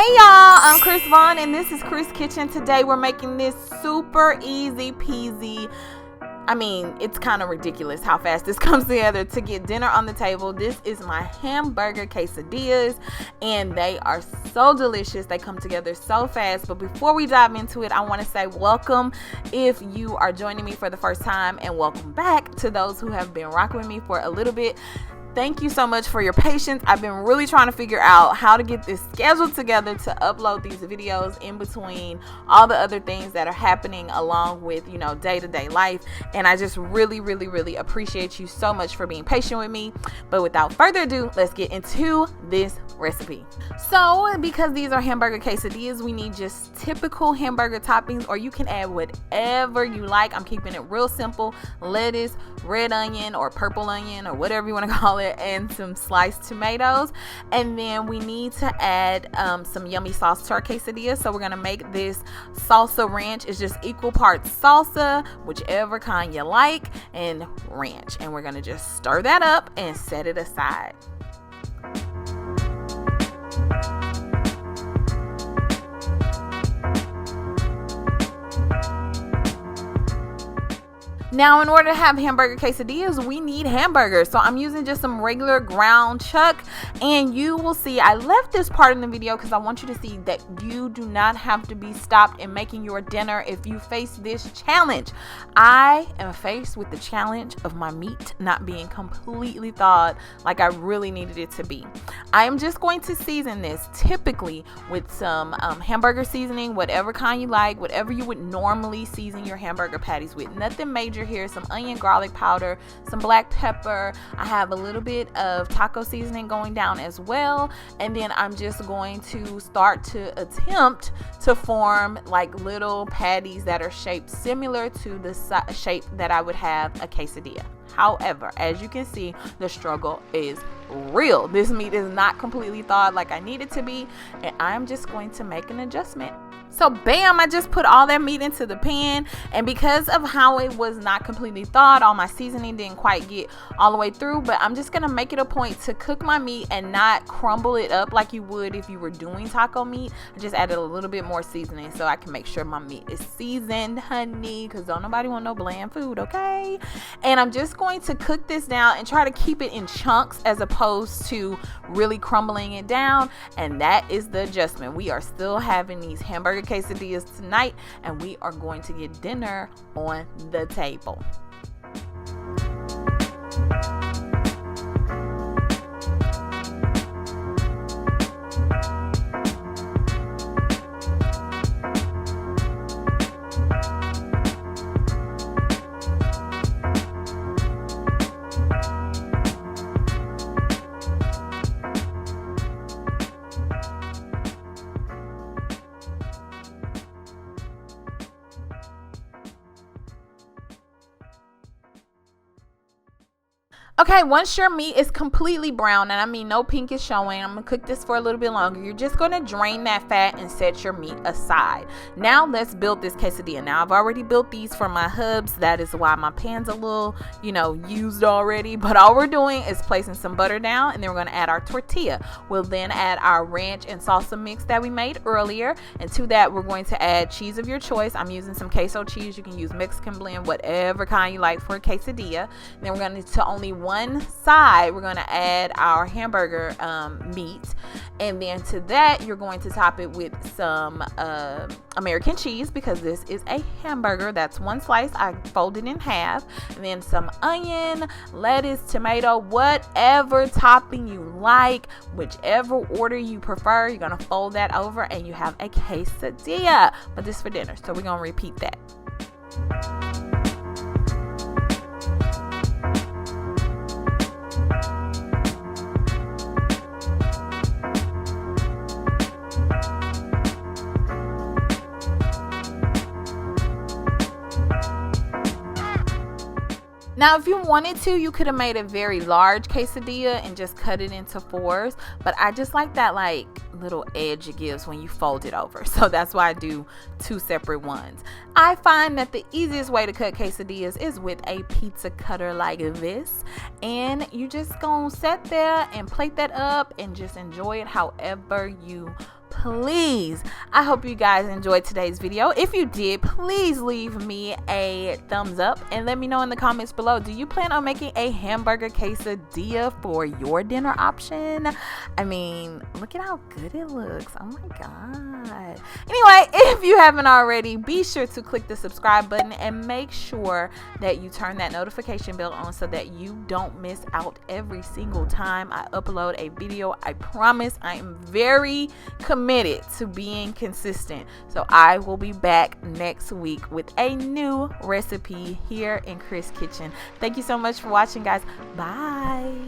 Hey y'all, I'm Crys Vaughn and this is Crys Kitchen. Today we're making this super easy peasy. I mean, it's kind of ridiculous how fast this comes together to get dinner on the table. This is my hamburger quesadillas and they are so delicious. They come together so fast. But before we dive into it, I want to say welcome if you are joining me for the first time, and welcome back to those who have been rocking with me for a little bit. Thank you so much for your patience. I've been really trying to figure out how to get this scheduled together to upload these videos in between all the other things that are happening along with, day-to-day life. And I just really appreciate you so much for being patient with me. But without further ado, let's get into this recipe. So because these are hamburger quesadillas, we need just typical hamburger toppings, or you can add whatever you like. I'm keeping it real simple: lettuce, red onion or purple onion or whatever you want to call it, and some sliced tomatoes. And then we need to add some yummy sauce to our quesadilla. So we're gonna make this salsa ranch. It's just equal parts salsa, whichever kind you like, and ranch, and we're gonna just stir that up and set it aside. Now, in order to have hamburger quesadillas, we need hamburgers. So I'm using just some regular ground chuck. And you will see, I left this part in the video because I want you to see that you do not have to be stopped in making your dinner if you face this challenge. I am faced with the challenge of my meat not being completely thawed like I really needed it to be. I am just going to season this typically with some hamburger seasoning, whatever kind you like, whatever you would normally season your hamburger patties with. Nothing major here. Some onion, garlic powder, some black pepper. I have a little bit of taco seasoning going down as well. And then I'm just going to start to attempt to form like little patties that are shaped similar to the shape that I would have a quesadilla. However, as you can see, the struggle is real. This meat is not completely thawed like I need it to be, and I'm just going to make an adjustment. So bam, I just put all that meat into the pan, and because of how it was not completely thawed, all my seasoning didn't quite get all the way through. But I'm just gonna make it a point to cook my meat and not crumble it up like you would if you were doing taco meat. I just added a little bit more seasoning so I can make sure my meat is seasoned, honey, because don't nobody want no bland food, okay? And I'm just going to cook this down and try to keep it in chunks as opposed to really crumbling it down. And that is the adjustment. We are still having these hamburger quesadillas tonight, and we are going to get dinner on the table. Okay, once your meat is completely brown, and I mean no pink is showing, I'm gonna cook this for a little bit longer. You're just gonna drain that fat and set your meat aside. Now let's build this quesadilla. Now I've already built these for my hubs. That is why my pan's a little, used already. But all we're doing is placing some butter down, and then we're gonna add our tortilla. We'll then add our ranch and salsa mix that we made earlier, and to that we're going to add cheese of your choice. I'm using some queso cheese. You can use Mexican blend, whatever kind you like for a quesadilla. And then we're gonna to only one side we're going to add our hamburger meat, and then to that you're going to top it with some American cheese, because this is a hamburger. That's one slice. I folded in half, and then some onion, lettuce, tomato, whatever topping you like, whichever order you prefer. You're going to fold that over and you have a quesadilla. But this is for dinner, so we're going to repeat that. Now, if you wanted to, you could have made a very large quesadilla and just cut it into fours, but I just like that little edge it gives when you fold it over. So that's why I do two separate ones. I find that the easiest way to cut quesadillas is with a pizza cutter like this, and you just gonna sit there and plate that up and just enjoy it however you please, I hope you guys enjoyed today's video. If you did, please leave me a thumbs up and let me know in the comments below, do you plan on making a hamburger quesadilla for your dinner option? I mean, look at how good it looks. Oh my god. Anyway, if you haven't already, be sure to click the subscribe button and make sure that you turn that notification bell on so that you don't miss out every single time I upload a video. I promise I am very committed to being consistent. So I will be back next week with a new recipe here in Crys Kitchen. Thank you so much for watching, guys. Bye.